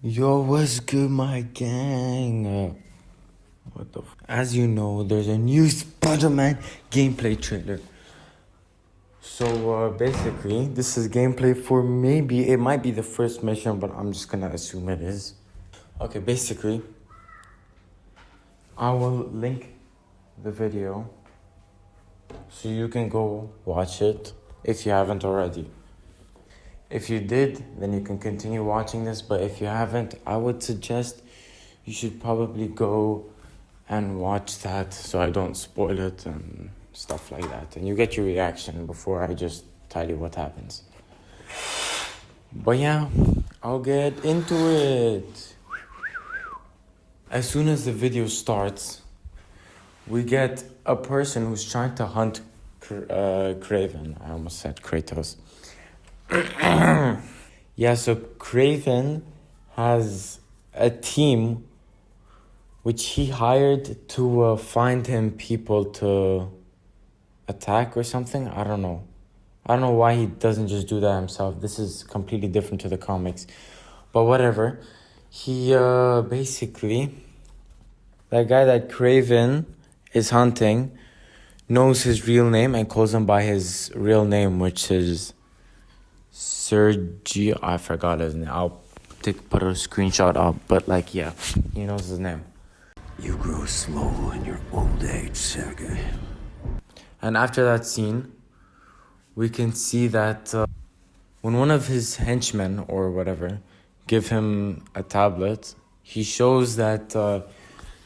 Yo, what's good, my gang? As you know, there's a new Spider-Man gameplay trailer. So, basically, this is gameplay for maybe, it might be the first mission, but I'm just gonna assume it is. Okay, basically, I will link the video so you can go watch it if you haven't already. If you did, then you can continue watching this, but if you haven't, I would suggest you should probably go and watch that so I don't spoil it and stuff like that. And you get your reaction before I just tell you what happens. But yeah, I'll get into it. As soon as the video starts, we get a person who's trying to hunt Kraven. I almost said Kratos. Yeah, so Kraven has a team which he hired to find him people to attack or something. I don't know why he doesn't just do that himself. This is completely different to the comics. But whatever. He basically, that guy that Kraven is hunting knows his real name and calls him by his real name, which is Sergio. I forgot his name. I'll put a screenshot up, but like, yeah, he knows his name. You grow slow in your old age, Sergei. And after that scene, we can see that when one of his henchmen or whatever give him a tablet, he shows that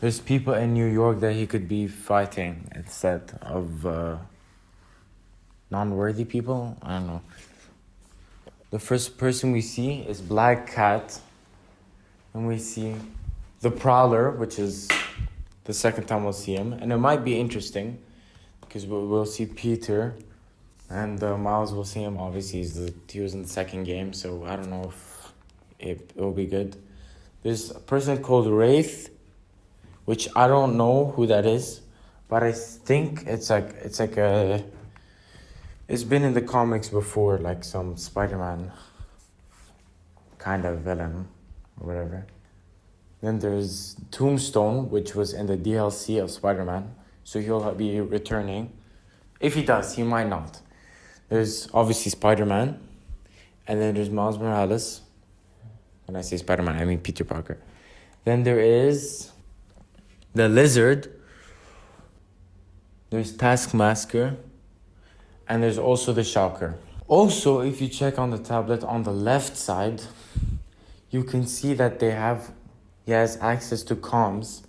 there's people in New York that he could be fighting instead of non-worthy people. I don't know. The first person we see is Black Cat, and we see the Prowler, which is the second time we'll see him. And it might be interesting because we'll see Peter, and Miles will see him. Obviously, he was in the second game, so I don't know if it will be good. There's a person called Wraith, which I don't know who that is, but I think it's been in the comics before, like some Spider-Man kind of villain or whatever. Then there's Tombstone, which was in the DLC of Spider-Man, so he'll be returning. If he does, he might not. There's obviously Spider-Man, and then there's Miles Morales. When I say Spider-Man, I mean Peter Parker. Then there is the Lizard. There's Taskmaster. And there's also the Shocker. Also, if you check on the tablet on the left side, you can see that he has access to comms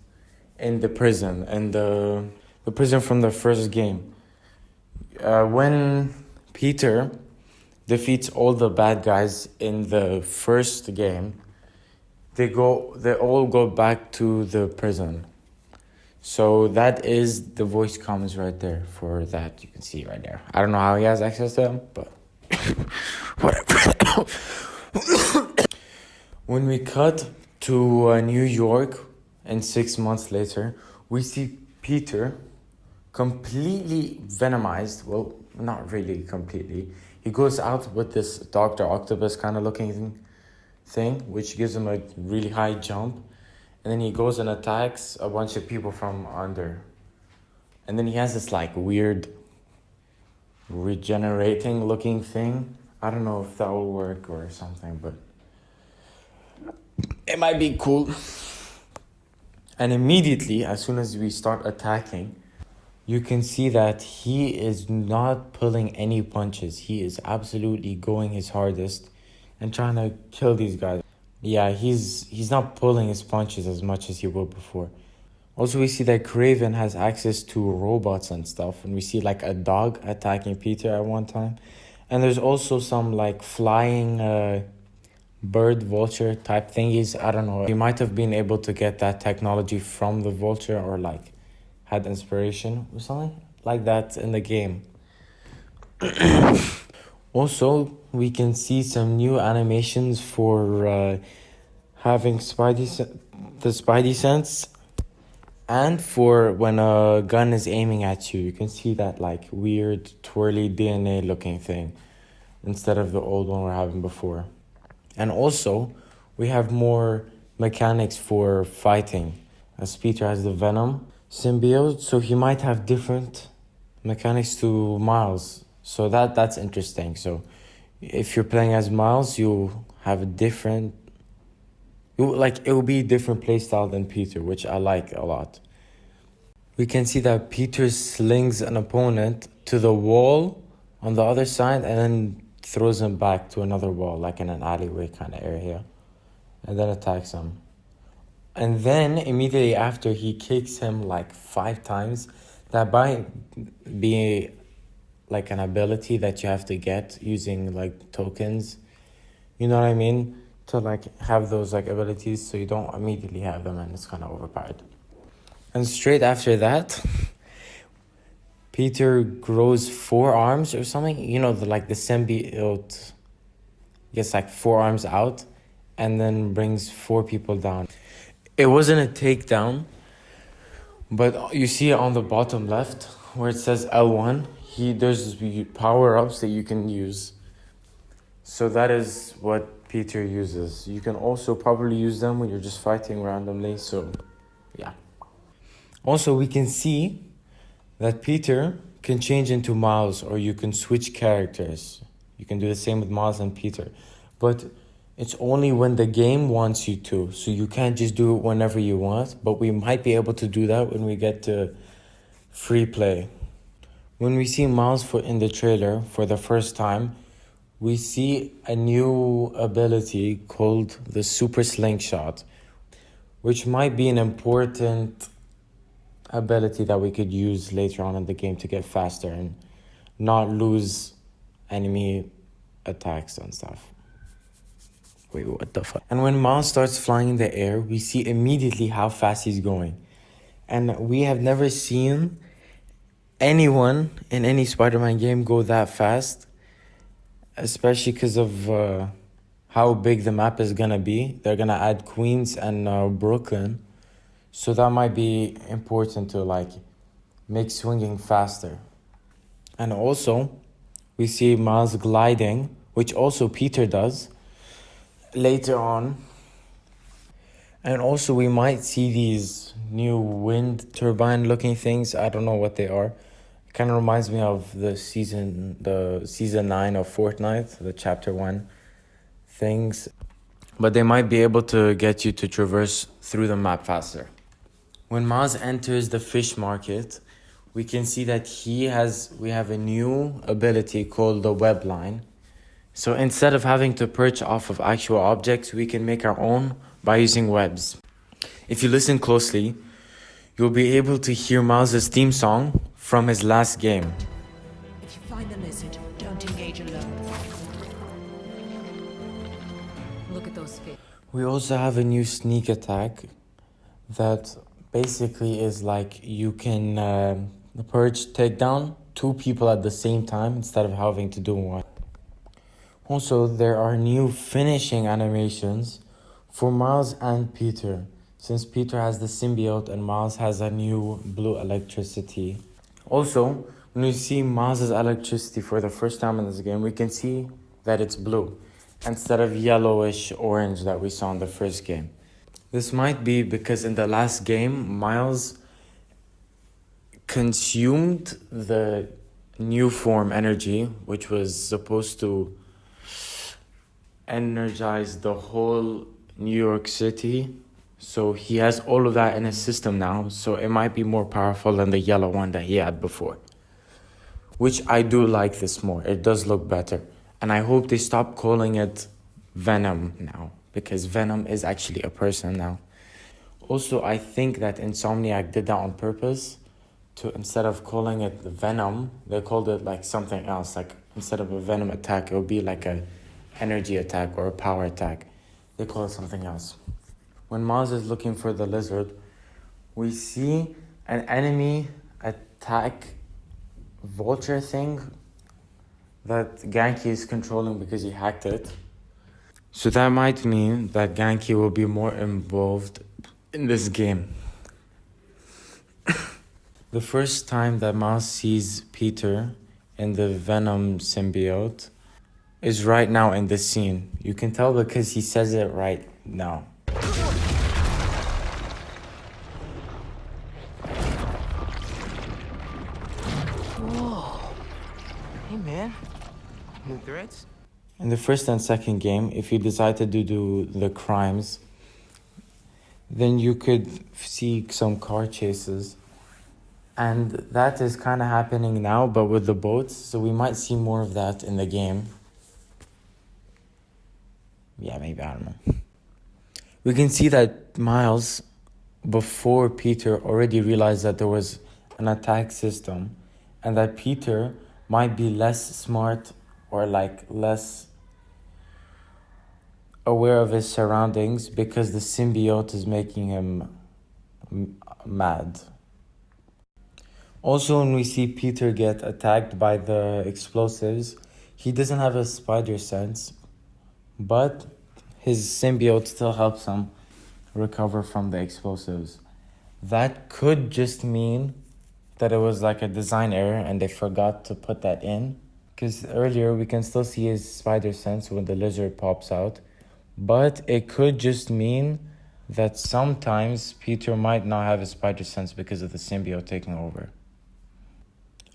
in the prison, and the prison from the first game. When Peter defeats all the bad guys in the first game, they all go back to the prison. So that is the voice comms right there for that. You can see right there. I don't know how he has access to them, but whatever. When we cut to New York and 6 months later, we see Peter completely venomized. Well, not really completely. He goes out with this Dr. Octopus kind of looking thing, which gives him a really high jump. And then he goes and attacks a bunch of people from under. And then he has this like weird regenerating looking thing. I don't know if that will work or something, but it might be cool. And immediately, as soon as we start attacking, you can see that he is not pulling any punches. He is absolutely going his hardest and trying to kill these guys. Yeah, he's not pulling his punches as much as he would before. Also, we see that Kraven has access to robots and stuff. And we see like a dog attacking Peter at one time. And there's also some like flying bird vulture type thingies. I don't know. He might have been able to get that technology from the vulture, or like had inspiration or something like that in the game. Also, we can see some new animations for having the Spidey sense, and for when a gun is aiming at you. You can see that like weird twirly DNA looking thing instead of the old one we're having before. And also, we have more mechanics for fighting, as Peter has the Venom symbiote, so he might have different mechanics to Miles. So that's interesting. So if you're playing as Miles, you have a different, it will be a different playstyle than Peter, which I like a lot. We can see that Peter slings an opponent to the wall on the other side and then throws him back to another wall, like in an alleyway kind of area, and then attacks him. And then immediately after, he kicks him like 5 times. That might be like an ability that you have to get using like tokens. You know what I mean? To like have those like abilities so you don't immediately have them, and it's kind of overpowered. And straight after that, Peter grows 4 arms or something. You know, the symbiote gets like 4 arms out and then brings 4 people down. It wasn't a takedown, but you see it on the bottom left where it says L1. There's power-ups that you can use. So that is what Peter uses. You can also probably use them when you're just fighting randomly. So, yeah. Also, we can see that Peter can change into Miles, or you can switch characters. You can do the same with Miles and Peter. But it's only when the game wants you to. So you can't just do it whenever you want. But we might be able to do that when we get to free play. When we see Miles in the trailer for the first time, we see a new ability called the Super Slingshot, which might be an important ability that we could use later on in the game to get faster and not lose enemy attacks and stuff. Wait, what the fuck? And when Miles starts flying in the air, we see immediately how fast he's going. And we have never seen anyone in any Spider-Man game go that fast, especially because of how big the map is gonna be. They're gonna add Queens and Brooklyn, so that might be important to like make swinging faster. And also, we see Miles gliding, which also Peter does later on. And also we might see these new wind turbine looking things. I don't know what they are. It kind of reminds me of the season 9 of Fortnite, the chapter 1 things. But they might be able to get you to traverse through the map faster. When Miles enters the fish market, we can see that we have a new ability called the web line. So instead of having to perch off of actual objects, we can make our own by using webs. If you listen closely, you'll be able to hear Miles' theme song from his last game. If you find the lizard, don't engage alone. Look at those fish. We also have a new sneak attack that basically is like you can take down 2 people at the same time instead of having to do one. Also, there are new finishing animations for Miles and Peter, since Peter has the symbiote and Miles has a new blue electricity. Also, when we see Miles' electricity for the first time in this game, we can see that it's blue instead of yellowish orange that we saw in the first game. This might be because in the last game, Miles consumed the new form energy, which was supposed to energize the whole New York City. So he has all of that in his system now, so it might be more powerful than the yellow one that he had before. Which I do like this more. It does look better. And I hope they stop calling it Venom now, because Venom is actually a person now. Also, I think that Insomniac did that on purpose. Instead of calling it Venom, they called it like something else. Like instead of a Venom attack, it would be like a energy attack or a power attack. They call it something else. When Miles is looking for the lizard, we see an enemy attack vulture thing that Genki is controlling because he hacked it. So that might mean that Genki will be more involved in this game. The first time that Miles sees Peter in the Venom symbiote is right now in this scene. You can tell because he says it right No. Whoa. Hey, man. New threats? In the first and second game, if you decided to do the crimes, then you could see some car chases. And that is kind of happening now, but with the boats. So we might see more of that in the game. Yeah, maybe, I don't know. We can see that Miles, before Peter, already realized that there was an attack system. And that Peter might be less smart or like less aware of his surroundings because the symbiote is making him mad. Also, when we see Peter get attacked by the explosives, he doesn't have a spider sense, but his symbiote still helps him recover from the explosives. That could just mean that it was like a design error and they forgot to put that in. Because earlier we can still see his spider sense when the lizard pops out. But it could just mean that sometimes Peter might not have a spider sense because of the symbiote taking over.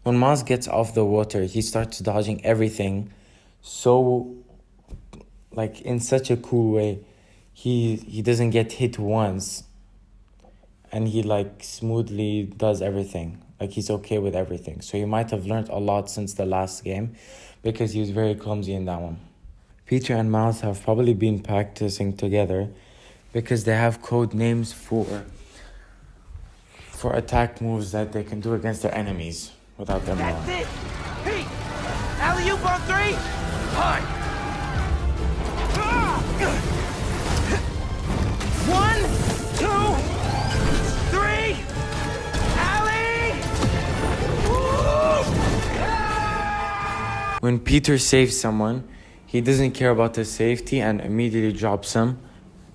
When Miles gets off the water, he starts dodging everything so, like, in such a cool way. He doesn't get hit once. And he, like, smoothly does everything. Like, he's okay with everything. So he might have learned a lot since the last game because he was very clumsy in that one. Peter and Miles have probably been practicing together because they have code names for attack moves that they can do against their enemies without them knowing. That's it! Pete! Alley-oop on 3! Hard! 1, 2, 3! Alley! When Peter saves someone, he doesn't care about the safety and immediately drops him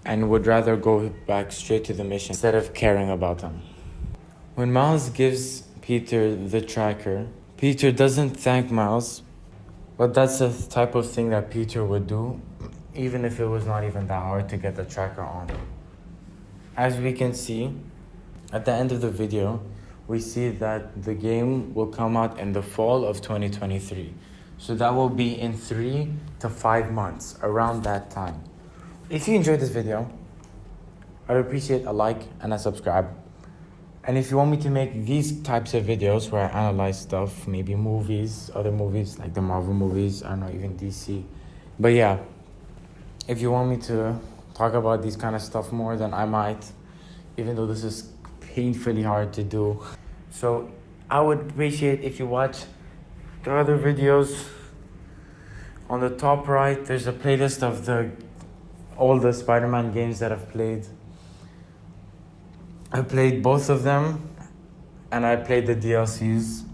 and would rather go back straight to the mission instead of caring about him. When Miles gives Peter the tracker, Peter doesn't thank Miles, but that's the type of thing that Peter would do, even if it was not even that hard to get the tracker on. As we can see, at the end of the video, we see that the game will come out in the fall of 2023. So that will be in 3 to 5 months, around that time. If you enjoyed this video, I'd appreciate a like and a subscribe. And if you want me to make these types of videos where I analyze stuff, maybe movies, other movies, like the Marvel movies, I don't know, even DC. But yeah, if you want me to talk about these kind of stuff more, then I might, even though this is painfully hard to do. So I would appreciate if you watch the other videos. On the top right, there's a playlist of all the Spider-Man games that I've played. I played both of them, and I played the DLCs.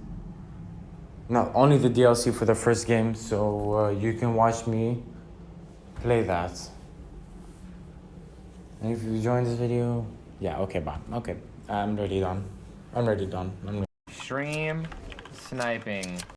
Not only the DLC for the first game, so you can watch me play that. And if you enjoyed this video, yeah, okay, bye. Okay, I'm already done. Stream sniping.